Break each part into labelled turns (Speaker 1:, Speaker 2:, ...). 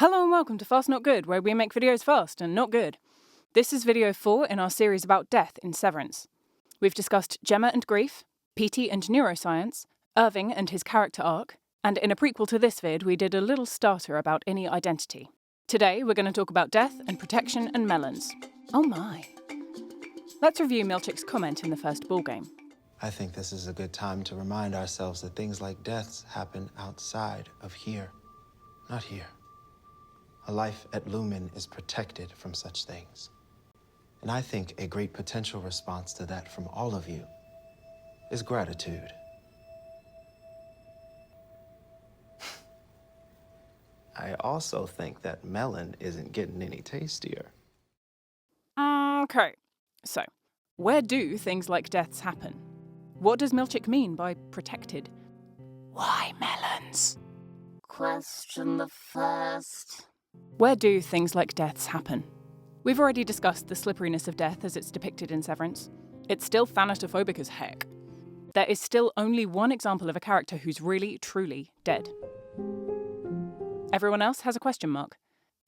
Speaker 1: Hello and welcome to Fast Not Good, where we make videos fast and not good. This is video 4 in our series about death in Severance. We've discussed Gemma and grief, PT and neuroscience, Irving and his character arc, and in a prequel to this vid we did a little starter about innie identity. Today we're going to talk about death and protection and melons. Oh my. Let's review Milchick's comment in the first ballgame.
Speaker 2: I think this is a good time to remind ourselves that things like deaths happen outside of here, not here. A life at Lumon is protected from such things. And I think a great potential response to that from all of you is gratitude. I also think that melon isn't getting any tastier.
Speaker 1: Okay, so where do things like deaths happen? What does Milchick mean by protected? Why melons?
Speaker 3: Question the first.
Speaker 1: Where do things like deaths happen? We've already discussed the slipperiness of death as it's depicted in Severance. It's still thanatophobic as heck. There is still only one example of a character who's really, truly dead. Everyone else has a question mark.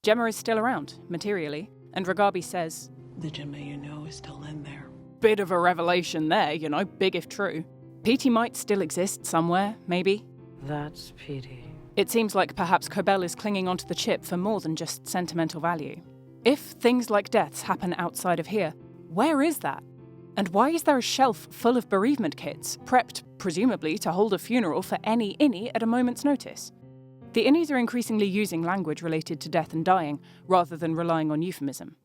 Speaker 1: Gemma is still around, materially, and Ragabi says,
Speaker 4: "The Gemma you know is still in there."
Speaker 1: Bit of a revelation there, big if true. PT might still exist somewhere, maybe.
Speaker 4: That's PT.
Speaker 1: It seems like perhaps Cobell is clinging onto the chip for more than just sentimental value. If things like deaths happen outside of here, where is that? And why is there a shelf full of bereavement kits, prepped, presumably, to hold a funeral for any innie at a moment's notice? The innies are increasingly using language related to death and dying, rather than relying on euphemism.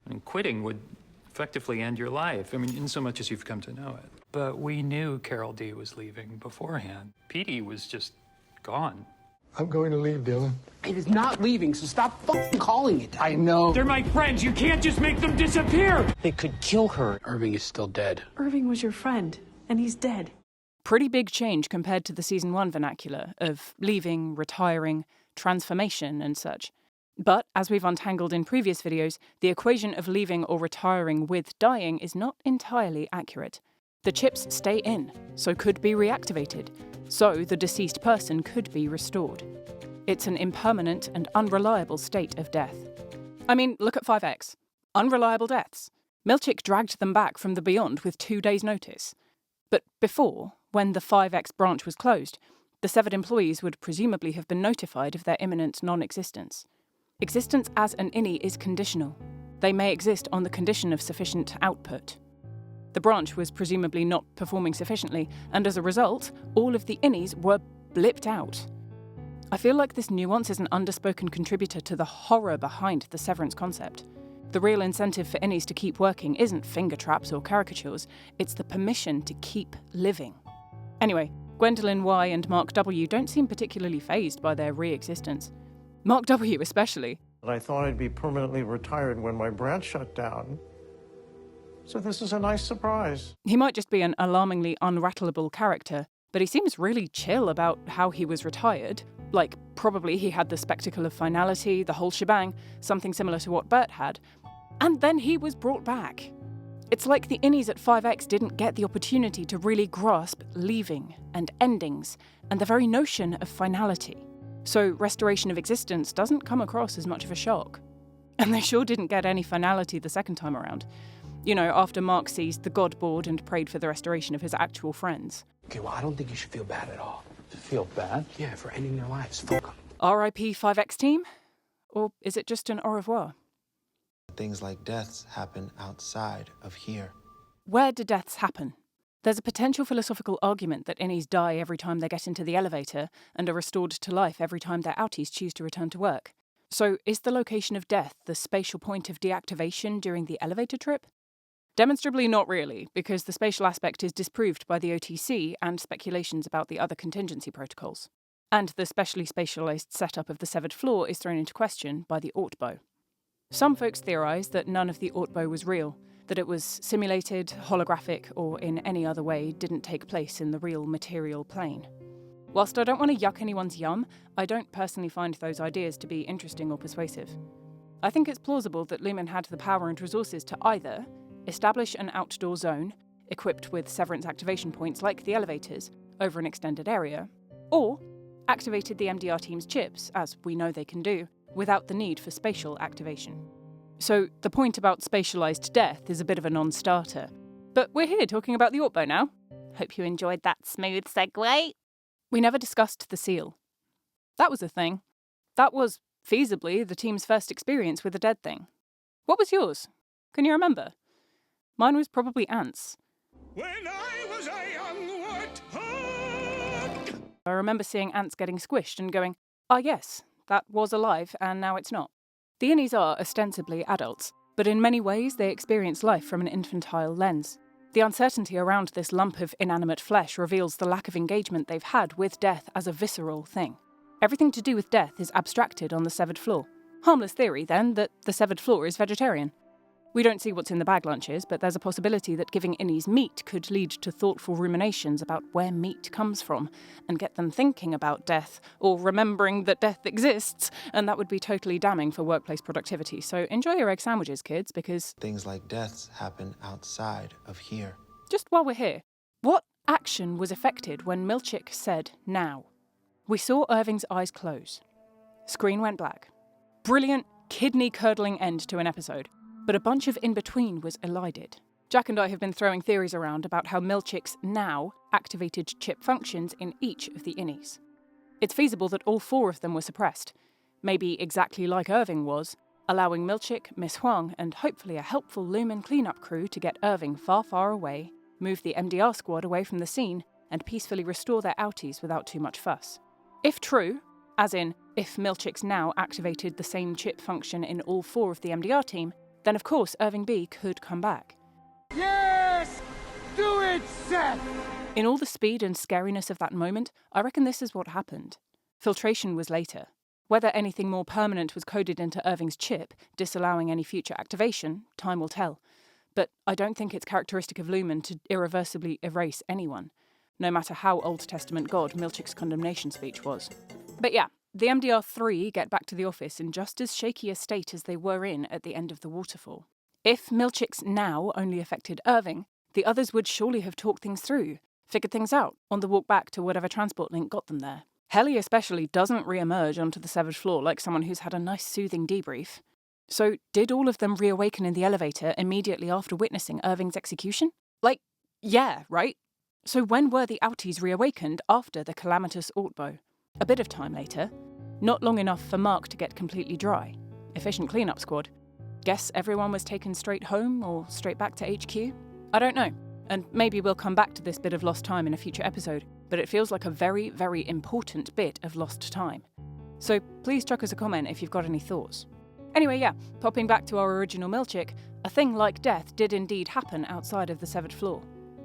Speaker 5: And quitting would effectively end your life, in so much as you've come to know it. But we knew Carol D was leaving beforehand. Petey was just gone.
Speaker 6: I'm going to leave, Dylan.
Speaker 7: It is not leaving, so stop fucking calling it. I know.
Speaker 8: They're my friends. You can't just make them disappear.
Speaker 7: They could kill her. Irving is still dead.
Speaker 4: Irving was your friend, and he's dead.
Speaker 1: Pretty big change compared to the Season 1 vernacular of leaving, retiring, transformation and such. But, as we've untangled in previous videos, the equation of leaving or retiring with dying is not entirely accurate. The chips stay in, so could be reactivated, so the deceased person could be restored. It's an impermanent and unreliable state of death. Look at 5X. Unreliable deaths. Milchick dragged them back from the beyond with 2 days' notice. But before, when the 5X branch was closed, the severed employees would presumably have been notified of their imminent non-existence. Existence as an innie is conditional. They may exist on the condition of sufficient output. The branch was presumably not performing sufficiently, and as a result, all of the innies were blipped out. I feel like this nuance is an underspoken contributor to the horror behind the severance concept. The real incentive for innies to keep working isn't finger traps or caricatures, it's the permission to keep living. Anyway, Gwendolyn Y and Mark W don't seem particularly fazed by their re-existence. Mark W especially.
Speaker 6: I thought I'd be permanently retired when my branch shut down. So this is a nice surprise.
Speaker 1: He might just be an alarmingly unrattleable character, but he seems really chill about how he was retired. Like, probably he had the spectacle of finality, the whole shebang, something similar to what Bert had. And then he was brought back. It's like the innies at 5X didn't get the opportunity to really grasp leaving and endings and the very notion of finality. So restoration of existence doesn't come across as much of a shock. And they sure didn't get any finality the second time around. After Mark seized the God board and prayed for the restoration of his actual friends.
Speaker 7: Okay, well, I don't think you should feel bad at all.
Speaker 5: Feel bad?
Speaker 7: Yeah, for ending their lives. Fuck 'em.
Speaker 1: R.I.P. 5X team? Or is it just an au revoir?
Speaker 2: Things like deaths happen outside of here.
Speaker 1: Where do deaths happen? There's a potential philosophical argument that innies die every time they get into the elevator and are restored to life every time their outies choose to return to work. So is the location of death the spatial point of deactivation during the elevator trip? Demonstrably not really, because the spatial aspect is disproved by the OTC and speculations about the other contingency protocols. And the specially spatialised setup of the severed floor is thrown into question by the ORTBO. Some folks theorise that none of the ORTBO was real, that it was simulated, holographic, or in any other way didn't take place in the real material plane. Whilst I don't want to yuck anyone's yum, I don't personally find those ideas to be interesting or persuasive. I think it's plausible that Lumon had the power and resources to either establish an outdoor zone, equipped with severance activation points like the elevators, over an extended area, or activated the MDR team's chips, as we know they can do, without the need for spatial activation. So the point about spatialised death is a bit of a non-starter. But we're here talking about the ORTBO now. Hope you enjoyed that smooth segue. We never discussed the seal. That was a thing. That was, feasibly, the team's first experience with a dead thing. What was yours? Can you remember? Mine was probably ants.
Speaker 8: When I was a young warthog!
Speaker 1: I remember seeing ants getting squished and going, ah yes, that was alive and now it's not. The innies are ostensibly adults, but in many ways they experience life from an infantile lens. The uncertainty around this lump of inanimate flesh reveals the lack of engagement they've had with death as a visceral thing. Everything to do with death is abstracted on the severed floor. Harmless theory, then, that the severed floor is vegetarian. We don't see what's in the bag lunches, but there's a possibility that giving innies meat could lead to thoughtful ruminations about where meat comes from, and get them thinking about death, or remembering that death exists, and that would be totally damning for workplace productivity. So enjoy your egg sandwiches, kids, because
Speaker 2: Things like deaths happen outside of here.
Speaker 1: just while we're here, what action was effected when Milchick said, now? We saw Irving's eyes close. Screen went black. Brilliant, kidney-curdling end to an episode. But a bunch of in-between was elided. Jack and I have been throwing theories around about how Milchick's now activated chip functions in each of the innies. It's feasible that all 4 of them were suppressed, maybe exactly like Irving was, allowing Milchick, Miss Huang, and hopefully a helpful Lumon cleanup crew to get Irving far, far away, move the MDR squad away from the scene, and peacefully restore their outies without too much fuss. If true, as in, if Milchick's now activated the same chip function in all 4 of the MDR team, then of course Irving B could come back.
Speaker 8: Yes! Do it, Seth!
Speaker 1: In all the speed and scariness of that moment, I reckon this is what happened. Filtration was later. Whether anything more permanent was coded into Irving's chip, disallowing any future activation, time will tell. But I don't think it's characteristic of Lumon to irreversibly erase anyone, no matter how Old Testament God Milchick's condemnation speech was. But yeah, the MDR3 get back to the office in just as shaky a state as they were in at the end of the waterfall. If Milchick's now only affected Irving, the others would surely have talked things through, figured things out on the walk back to whatever transport link got them there. Helly especially doesn't re-emerge onto the severed floor like someone who's had a nice soothing debrief. So did all of them reawaken in the elevator immediately after witnessing Irving's execution? Like, yeah, right? So when were the outies reawakened after the calamitous ORTBO? A bit of time later. Not long enough for Mark to get completely dry. Efficient cleanup squad. Guess everyone was taken straight home or straight back to HQ? I don't know. And maybe we'll come back to this bit of lost time in a future episode, but it feels like a very, very important bit of lost time. So please chuck us a comment if you've got any thoughts. Anyway, yeah, popping back to our original Milchick, a thing like death did indeed happen outside of the severed floor.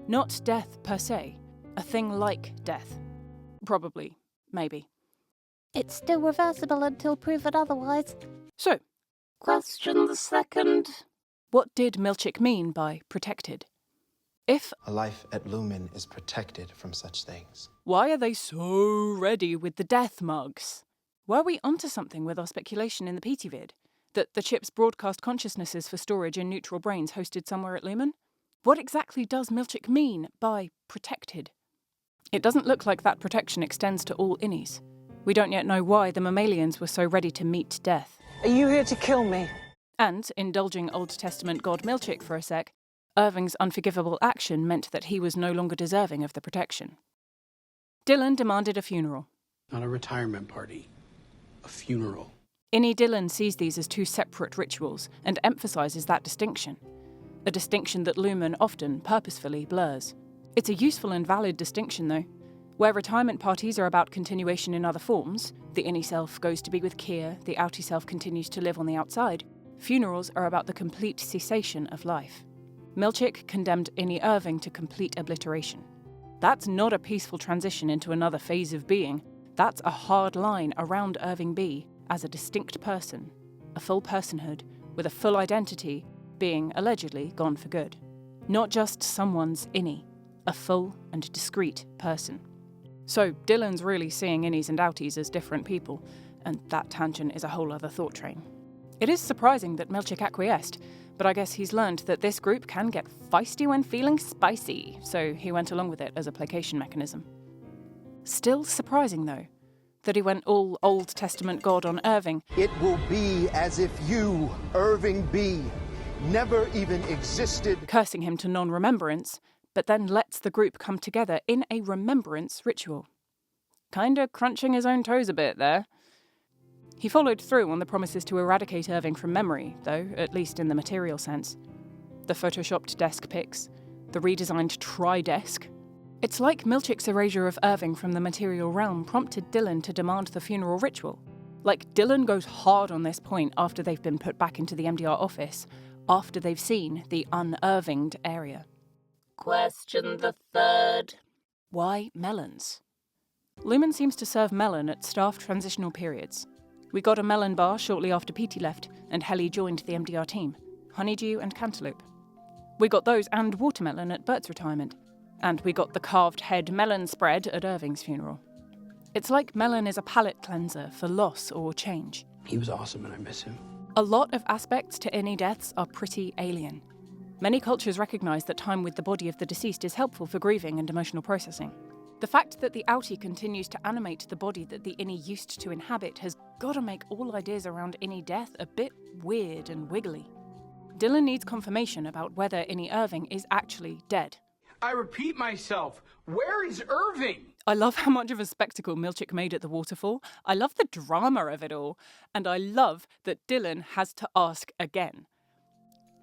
Speaker 1: Not death per se, a thing like death. Probably. Maybe.
Speaker 3: It's still reversible until proven otherwise.
Speaker 1: So,
Speaker 3: Question the second.
Speaker 1: what did Milchick mean by protected? If,
Speaker 2: A life at Lumon is protected from such things.
Speaker 1: why are they so ready with the death mugs? Were we onto something with our speculation in the PT vid? That the chips broadcast consciousnesses for storage in neutral brains hosted somewhere at Lumon? What exactly does Milchick mean by protected? It doesn't look like that protection extends to all innies. We don't yet know why the mammalians were so ready to meet death.
Speaker 4: Are you here to kill me?
Speaker 1: And, indulging Old Testament God Milchick for a sec, Irving's unforgivable action meant that he was no longer deserving of the protection. Dylan demanded a funeral.
Speaker 7: Not a retirement party. A funeral.
Speaker 1: Innie Dylan sees these as 2 separate rituals and emphasises that distinction. A distinction that Lumon often purposefully blurs. It's a useful and valid distinction, though. Where retirement parties are about continuation in other forms, the innie self goes to be with Kier, the outie self continues to live on the outside, funerals are about the complete cessation of life. Milchick condemned innie Irving to complete obliteration. That's not a peaceful transition into another phase of being. That's a hard line around Irving B as a distinct person, a full personhood, with a full identity, being allegedly gone for good. Not just someone's innie, a full and discrete person. So Dylan's really seeing innies and outies as different people, and that tangent is a whole other thought train. It is surprising that Milchick acquiesced, but I guess he's learned that this group can get feisty when feeling spicy, so he went along with it as a placation mechanism. Still surprising, though. that he went all Old Testament God on Irving.
Speaker 9: It will be as if you, Irving B., never even existed.
Speaker 1: Cursing him to non-remembrance, but then lets the group come together in a remembrance ritual. Kinda crunching his own toes a bit there. He followed through on the promises to eradicate Irving from memory, though, at least in the material sense. The photoshopped desk pics, the redesigned tri-desk. It's like Milchick's erasure of Irving from the material realm prompted Dylan to demand the funeral ritual. Like, Dylan goes hard on this point after they've been put back into the MDR office, after they've seen the un-Irvinged area.
Speaker 3: Question the third.
Speaker 1: Why Melons? Lumon seems to serve melon at staff transitional periods. We got a melon bar shortly after Petey left and Helly joined the MDR team. Honeydew and cantaloupe. We got those and watermelon at Bert's retirement. And we got the carved head melon spread at Irving's funeral. It's like melon is a palate cleanser for loss or change.
Speaker 7: He was awesome and I miss him.
Speaker 1: A lot of aspects to innie deaths are pretty alien. Many cultures recognise that time with the body of the deceased is helpful for grieving and emotional processing. The fact that the outie continues to animate the body that the innie used to inhabit has gotta make all ideas around innie death a bit weird and wiggly. Dylan needs confirmation about whether innie Irving is actually dead.
Speaker 8: I repeat myself, where is Irving?
Speaker 1: I love how much of a spectacle Milchick made at the waterfall. I love the drama of it all. And I love that Dylan has to ask again.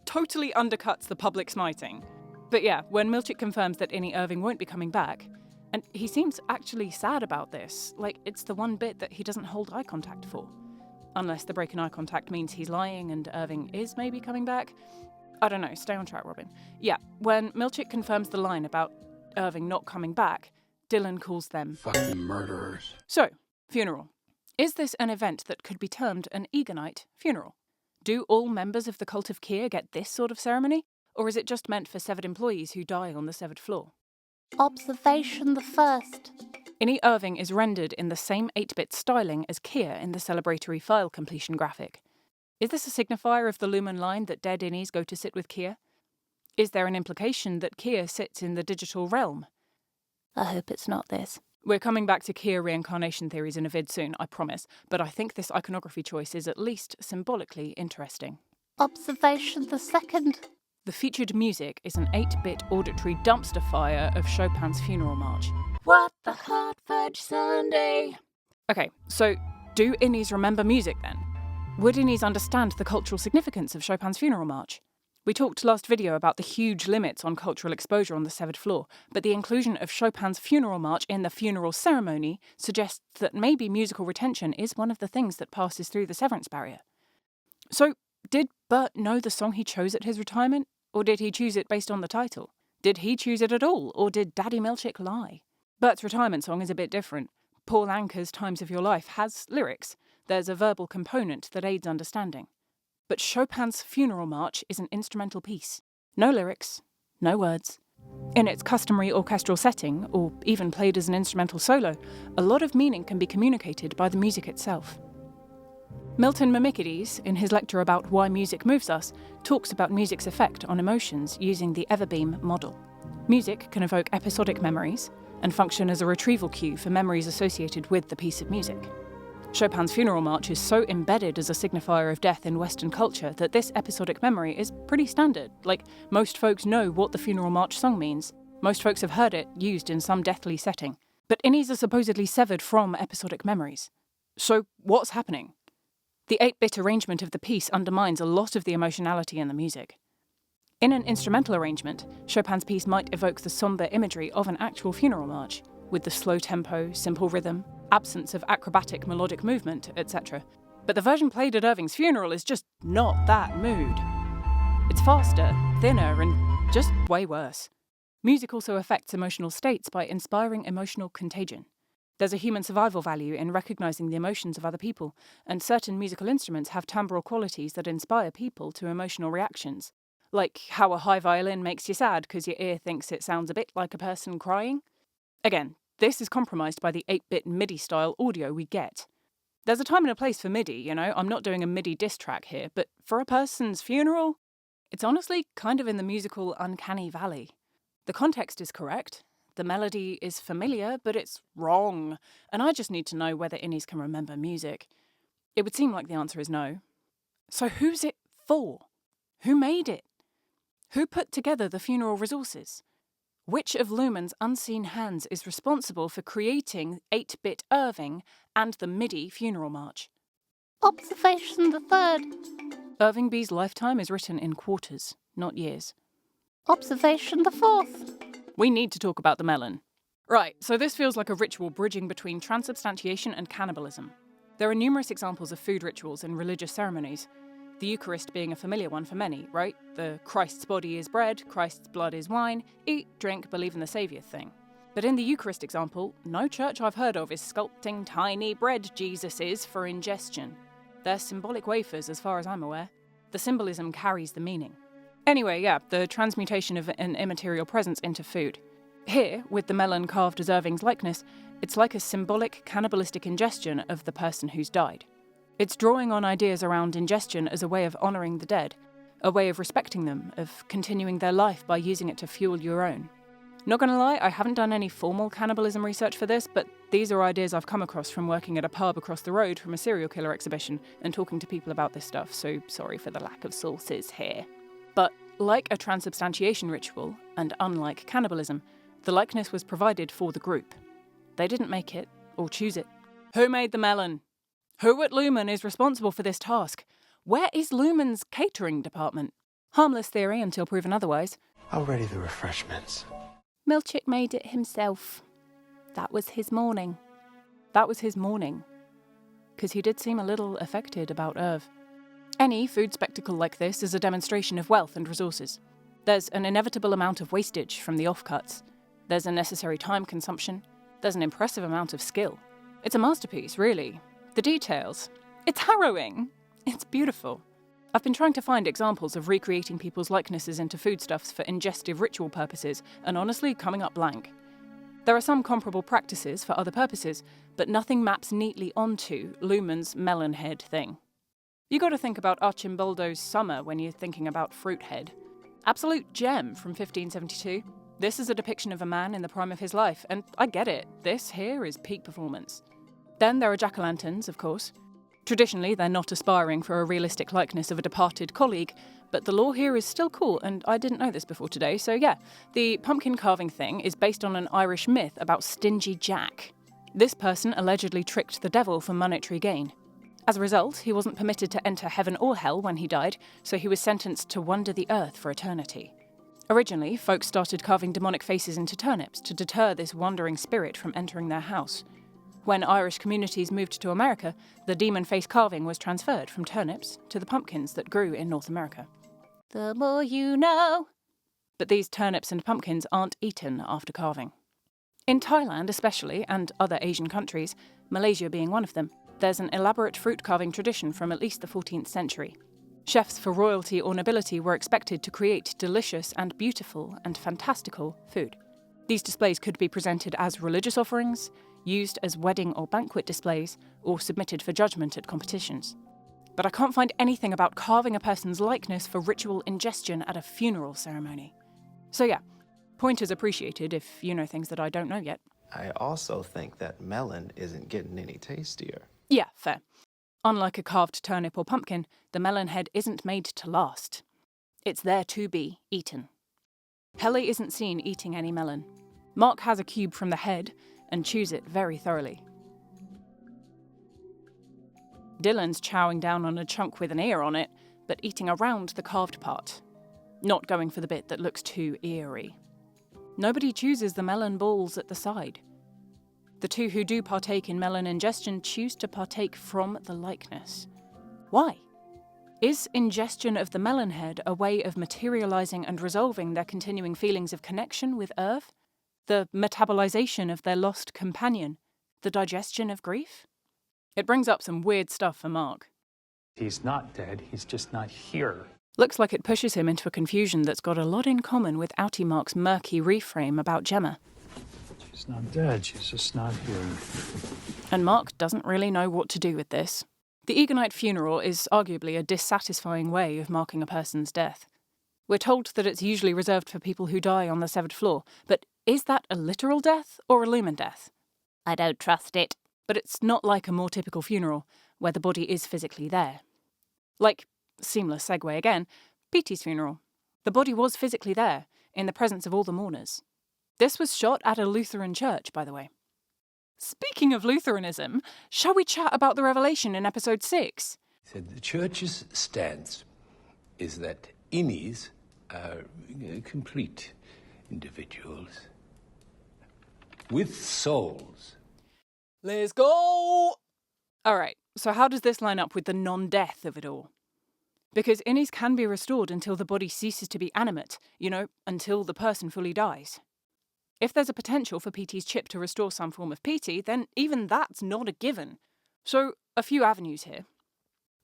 Speaker 1: Totally undercuts the public smiting. But yeah, when Milchick confirms that innie Irving won't be coming back, and he seems actually sad about this, like it's the one bit that he doesn't hold eye contact for. Unless the break in eye contact means he's lying and Irving is maybe coming back. I don't know, stay on track, Robin. Yeah, when Milchick confirms the line about Irving not coming back, Dylan calls them
Speaker 7: fucking murderers.
Speaker 1: So, funeral. Is this an event that could be termed an Egonite funeral? Do all members of the cult of Kier get this sort of ceremony? Or is it just meant for severed employees who die on the severed floor?
Speaker 3: Observation the first.
Speaker 1: Innie Irving is rendered in the same 8-bit styling as Kier in the celebratory file completion graphic. Is this a signifier of the Lumon line that dead innies go to sit with Kier? Is there an implication that Kier sits in the digital realm?
Speaker 3: I hope it's not this.
Speaker 1: We're coming back to Kier reincarnation theories in a vid soon, I promise, but I think this iconography choice is at least symbolically interesting.
Speaker 3: Observation the second.
Speaker 1: The featured music is an 8-bit auditory dumpster fire of Chopin's Funeral March.
Speaker 3: What the hot fudge sundae?
Speaker 1: Okay, so do innies remember music then? Would innies understand the cultural significance of Chopin's Funeral March? We talked last video about the huge limits on cultural exposure on the severed floor, but the inclusion of Chopin's Funeral March in the funeral ceremony suggests that maybe musical retention is one of the things that passes through the severance barrier. So, did Bert know the song he chose at his retirement, or did he choose it based on the title? Did he choose it at all, or did Daddy Milchick lie? Bert's retirement song is a bit different. Paul Anka's Times of Your Life has lyrics. There's a verbal component that aids understanding. But Chopin's Funeral March is an instrumental piece. No lyrics, no words. In its customary orchestral setting, or even played as an instrumental solo, a lot of meaning can be communicated by the music itself. Milton Mimikides, in his lecture about why music moves us, talks about music's effect on emotions using the Everbeam model. Music can evoke episodic memories and function as a retrieval cue for memories associated with the piece of music. Chopin's Funeral March is so embedded as a signifier of death in Western culture that this episodic memory is pretty standard. Like, most folks know what the Funeral March song means. Most folks have heard it used in some deathly setting. But innies are supposedly severed from episodic memories. So, what's happening? The 8-bit arrangement of the piece undermines a lot of the emotionality in the music. In an instrumental arrangement, Chopin's piece might evoke the sombre imagery of an actual funeral march, with the slow tempo, simple rhythm, absence of acrobatic melodic movement, etc. But the version played at Irving's funeral is just not that mood. It's faster, thinner, and just way worse. Music also affects emotional states by inspiring emotional contagion. There's a human survival value in recognizing the emotions of other people, and certain musical instruments have timbral qualities that inspire people to emotional reactions. Like how a high violin makes you sad because your ear thinks it sounds a bit like a person crying. Again, this is compromised by the 8-bit MIDI-style audio we get. There's a time and a place for MIDI, you know, I'm not doing a MIDI diss track here, but for a person's funeral, it's honestly kind of in the musical uncanny valley. The context is correct. The melody is familiar, but it's wrong, and I just need to know whether innies can remember music. It would seem like the answer is no. So who's it for? Who made it? Who put together the funeral resources? Which of Lumon's unseen hands is responsible for creating 8-bit Irving and the MIDI funeral march?
Speaker 3: Observation the third.
Speaker 1: Irving B's lifetime is written in quarters, not years.
Speaker 3: Observation the fourth.
Speaker 1: We need to talk about the melon. Right, so this feels like a ritual bridging between transubstantiation and cannibalism. There are numerous examples of food rituals in religious ceremonies, the Eucharist being a familiar one for many, right? The Christ's body is bread, Christ's blood is wine, eat, drink, believe in the Saviour thing. But in the Eucharist example, no church I've heard of is sculpting tiny bread Jesuses for ingestion. They're symbolic wafers as far as I'm aware. The symbolism carries the meaning. Anyway, yeah, the transmutation of an immaterial presence into food. Here, with the melon carved as Irving's likeness, it's like a symbolic cannibalistic ingestion of the person who's died. It's drawing on ideas around ingestion as a way of honouring the dead, a way of respecting them, of continuing their life by using it to fuel your own. Not gonna lie, I haven't done any formal cannibalism research for this, but these are ideas I've come across from working at a pub across the road from a serial killer exhibition and talking to people about this stuff, so sorry for the lack of sources here. But like a transubstantiation ritual, and unlike cannibalism, the likeness was provided for the group. They didn't make it, or choose it. Who made the melon? Who at Lumon is responsible for this task? Where is Lumon's catering department? Harmless theory until proven otherwise.
Speaker 2: I'll ready the refreshments.
Speaker 3: Milchick made it himself. That was his morning.
Speaker 1: That was his morning. Because he did seem a little affected about Irv. Any food spectacle like this is a demonstration of wealth and resources. There's an inevitable amount of wastage from the offcuts. There's a necessary time consumption. There's an impressive amount of skill. It's a masterpiece, really. The details. It's harrowing. It's beautiful. I've been trying to find examples of recreating people's likenesses into foodstuffs for ingestive ritual purposes, and honestly, coming up blank. There are some comparable practices for other purposes, but nothing maps neatly onto Lumon's melon head thing. You gotta think about Archimboldo's Summer when you're thinking about fruit head. Absolute gem from 1572. This is a depiction of a man in the prime of his life, and I get it, this here is peak performance. Then there are jack-o'-lanterns, of course. Traditionally, they're not aspiring for a realistic likeness of a departed colleague, but the lore here is still cool, and I didn't know this before today, so yeah. The pumpkin carving thing is based on an Irish myth about Stingy Jack. This person allegedly tricked the devil for monetary gain. As a result, he wasn't permitted to enter heaven or hell when he died, so he was sentenced to wander the earth for eternity. Originally, folks started carving demonic faces into turnips to deter this wandering spirit from entering their house. When Irish communities moved to America, the demon face carving was transferred from turnips to the pumpkins that grew in North America.
Speaker 3: The more you know.
Speaker 1: But these turnips and pumpkins aren't eaten after carving. In Thailand especially, and other Asian countries, Malaysia being one of them, there's an elaborate fruit carving tradition from at least the 14th century. Chefs for royalty or nobility were expected to create delicious and beautiful and fantastical food. These displays could be presented as religious offerings, used as wedding or banquet displays, or submitted for judgment at competitions. But I can't find anything about carving a person's likeness for ritual ingestion at a funeral ceremony. So yeah, pointers appreciated if you know things that I don't know yet.
Speaker 2: I also think that melon isn't getting any tastier.
Speaker 1: Yeah, fair. Unlike a carved turnip or pumpkin, the melon head isn't made to last. It's there to be eaten. Helly isn't seen eating any melon. Mark has a cube from the head and chews it very thoroughly. Dylan's chowing down on a chunk with an ear on it, but eating around the carved part, not going for the bit that looks too eerie. Nobody chooses the melon balls at the side. The two who do partake in melon ingestion choose to partake from the likeness. Why? Is ingestion of the melon head a way of materializing and resolving their continuing feelings of connection with Irv? The metabolization of their lost companion? The digestion of grief? It brings up some weird stuff for Mark.
Speaker 5: He's not dead, he's just not here.
Speaker 1: Looks like it pushes him into a confusion that's got a lot in common with Outie Mark's murky reframe about Gemma.
Speaker 5: She's not dead, she's just not here.
Speaker 1: And Mark doesn't really know what to do with this. The Egonite funeral is arguably a dissatisfying way of marking a person's death. We're told that it's usually reserved for people who die on the severed floor, but is that a literal death or a Lumon death?
Speaker 3: I don't trust it.
Speaker 1: But it's not like a more typical funeral, where the body is physically there. Like, seamless segue again, Petey's funeral. The body was physically there, in the presence of all the mourners. This was shot at a Lutheran church, by the way. Speaking of Lutheranism, shall we chat about the revelation in episode 6?
Speaker 10: So the church's stance is that innies are complete individuals with souls.
Speaker 1: Let's go! Alright, so how does this line up with the non-death of it all? Because innies can be restored until the body ceases to be animate, until the person fully dies. If there's a potential for Petey's chip to restore some form of Petey, then even that's not a given. So, a few avenues here.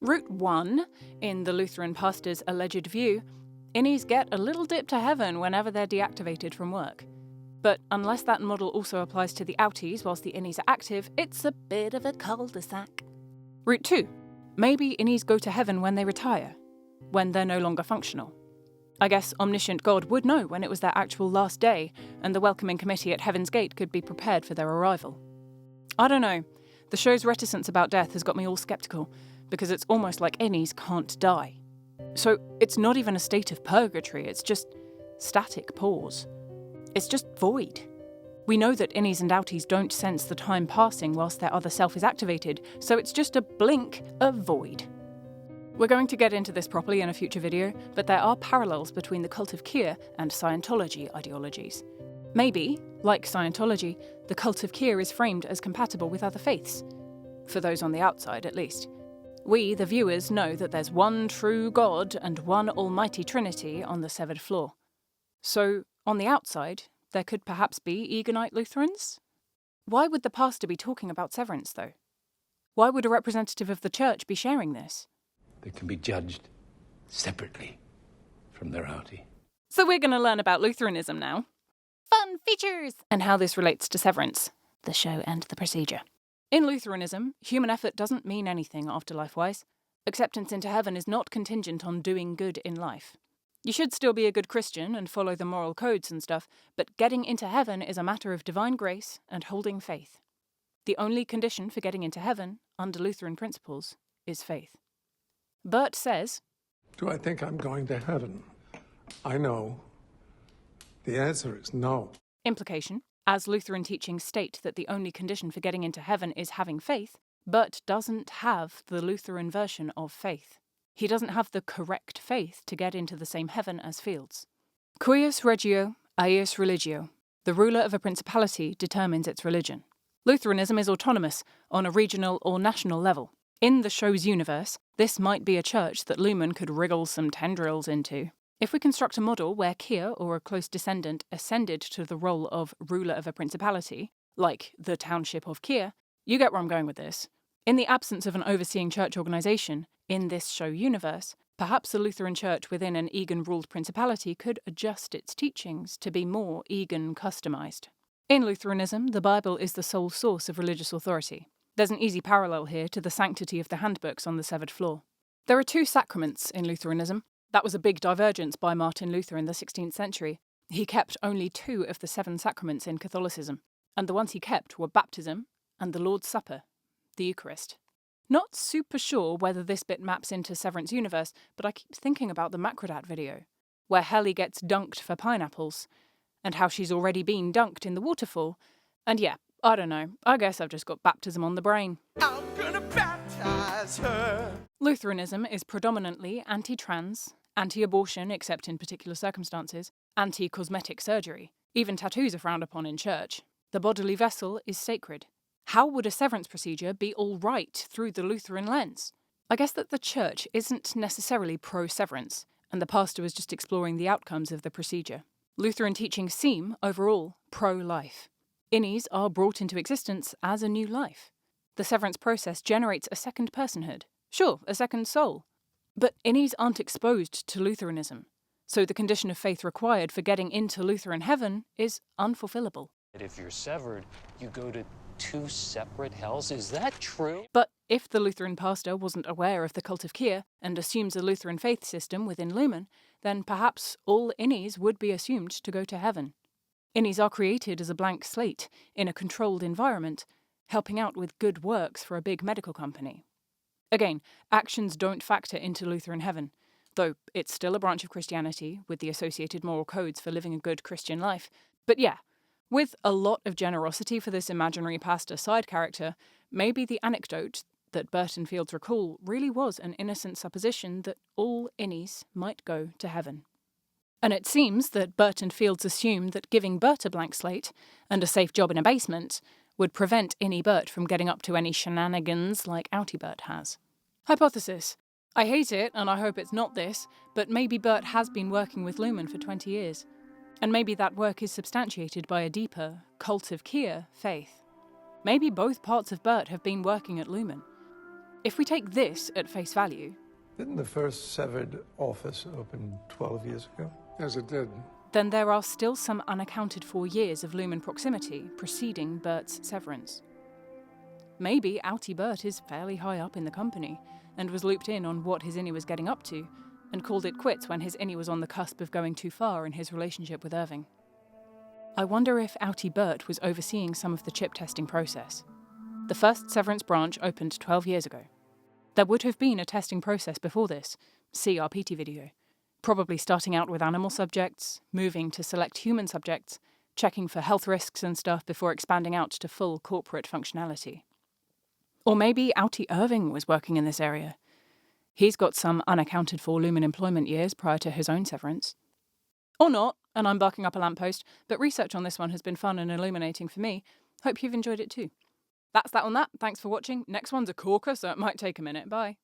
Speaker 1: Route 1, in the Lutheran pastor's alleged view, innies get a little dip to heaven whenever they're deactivated from work. But unless that model also applies to the outies whilst the innies are active, it's a bit of a cul-de-sac. Route 2. Maybe innies go to heaven when they retire, when they're no longer functional. I guess omniscient God would know when it was their actual last day, and the welcoming committee at Heaven's Gate could be prepared for their arrival. I don't know. The show's reticence about death has got me all sceptical, because it's almost like innies can't die. So it's not even a state of purgatory, it's just static pause. It's just void. We know that innies and outies don't sense the time passing whilst their other self is activated, so it's just a blink of void. We're going to get into this properly in a future video, but there are parallels between the cult of Kier and Scientology ideologies. Maybe, like Scientology, the cult of Kier is framed as compatible with other faiths. For those on the outside, at least. We, the viewers, know that there's one true God and one almighty Trinity on the severed floor. So, on the outside, there could perhaps be Egonite Lutherans? Why would the pastor be talking about severance, though? Why would a representative of the church be sharing this?
Speaker 10: They can be judged separately from their outie.
Speaker 1: So we're going to learn about Lutheranism now.
Speaker 3: Fun features!
Speaker 1: And how this relates to severance.
Speaker 3: The show and the procedure.
Speaker 1: In Lutheranism, human effort doesn't mean anything afterlife-wise. Acceptance into heaven is not contingent on doing good in life. You should still be a good Christian and follow the moral codes and stuff, but getting into heaven is a matter of divine grace and holding faith. The only condition for getting into heaven, under Lutheran principles, is faith. Bert says,
Speaker 6: Do I think I'm going to heaven? I know. The answer is no.
Speaker 1: Implication, as Lutheran teachings state that the only condition for getting into heaven is having faith, Bert doesn't have the Lutheran version of faith. He doesn't have the correct faith to get into the same heaven as Fields. Cuius regio, eius religio. The ruler of a principality determines its religion. Lutheranism is autonomous on a regional or national level. In the show's universe, this might be a church that Lumon could wriggle some tendrils into. If we construct a model where Kier or a close descendant ascended to the role of ruler of a principality, like the township of Kier, you get where I'm going with this. In the absence of an overseeing church organisation, in this show universe, perhaps a Lutheran church within an Egan-ruled principality could adjust its teachings to be more Egan-customised. In Lutheranism, the Bible is the sole source of religious authority. There's an easy parallel here to the sanctity of the handbooks on the severed floor. There are 2 sacraments in Lutheranism. That was a big divergence by Martin Luther in the 16th century. He kept only 2 of the 7 sacraments in Catholicism, and the ones he kept were baptism and the Lord's Supper, the Eucharist. Not super sure whether this bit maps into Severance universe, but I keep thinking about the Macrodat video, where Helly gets dunked for pineapples, and how she's already been dunked in the waterfall, and yeah, I don't know, I guess I've just got baptism on the brain.
Speaker 11: I'm gonna baptize her.
Speaker 1: Lutheranism is predominantly anti-trans, anti-abortion except in particular circumstances, anti-cosmetic surgery. Even tattoos are frowned upon in church. The bodily vessel is sacred. How would a severance procedure be all right through the Lutheran lens? I guess that the church isn't necessarily pro-severance, and the pastor was just exploring the outcomes of the procedure. Lutheran teachings seem, overall, pro-life. Innies are brought into existence as a new life. The severance process generates a second personhood. Sure, a second soul. But innies aren't exposed to Lutheranism, so the condition of faith required for getting into Lutheran heaven is unfulfillable.
Speaker 12: If you're severed, you go to 2 separate hells? Is that true?
Speaker 1: But if the Lutheran pastor wasn't aware of the cult of Kier and assumes a Lutheran faith system within Lumon, then perhaps all innies would be assumed to go to heaven. Innies are created as a blank slate in a controlled environment, helping out with good works for a big medical company. Again, actions don't factor into Lutheran heaven, though it's still a branch of Christianity with the associated moral codes for living a good Christian life. But yeah, with a lot of generosity for this imaginary pastor side character, maybe the anecdote that Bert and Fields recall really was an innocent supposition that all innies might go to heaven. And it seems that Bert and Fields assumed that giving Bert a blank slate and a safe job in a basement would prevent innie Bert from getting up to any shenanigans like outie Bert has. Hypothesis. I hate it, and I hope it's not this, but maybe Bert has been working with Lumon for 20 years. And maybe that work is substantiated by a deeper, cult of Kier faith. Maybe both parts of Bert have been working at Lumon. If we take this at face value...
Speaker 6: Didn't the first severed office open 12 years ago?
Speaker 13: Yes, it did.
Speaker 1: Then there are still some unaccounted for years of Lumon proximity preceding Bert's severance. Maybe outie Bert is fairly high up in the company and was looped in on what his innie was getting up to, and called it quits when his innie was on the cusp of going too far in his relationship with Irving. I wonder if outie Bert was overseeing some of the chip testing process. The first Severance branch opened 12 years ago. There would have been a testing process before this, see our PT video. Probably starting out with animal subjects, moving to select human subjects, checking for health risks and stuff before expanding out to full corporate functionality. Or maybe outie Irving was working in this area. He's got some unaccounted for Lumon employment years prior to his own severance. Or not, and I'm barking up a lamppost, but research on this one has been fun and illuminating for me. Hope you've enjoyed it too. That's that on that. Thanks for watching. Next one's a corker, so it might take a minute. Bye.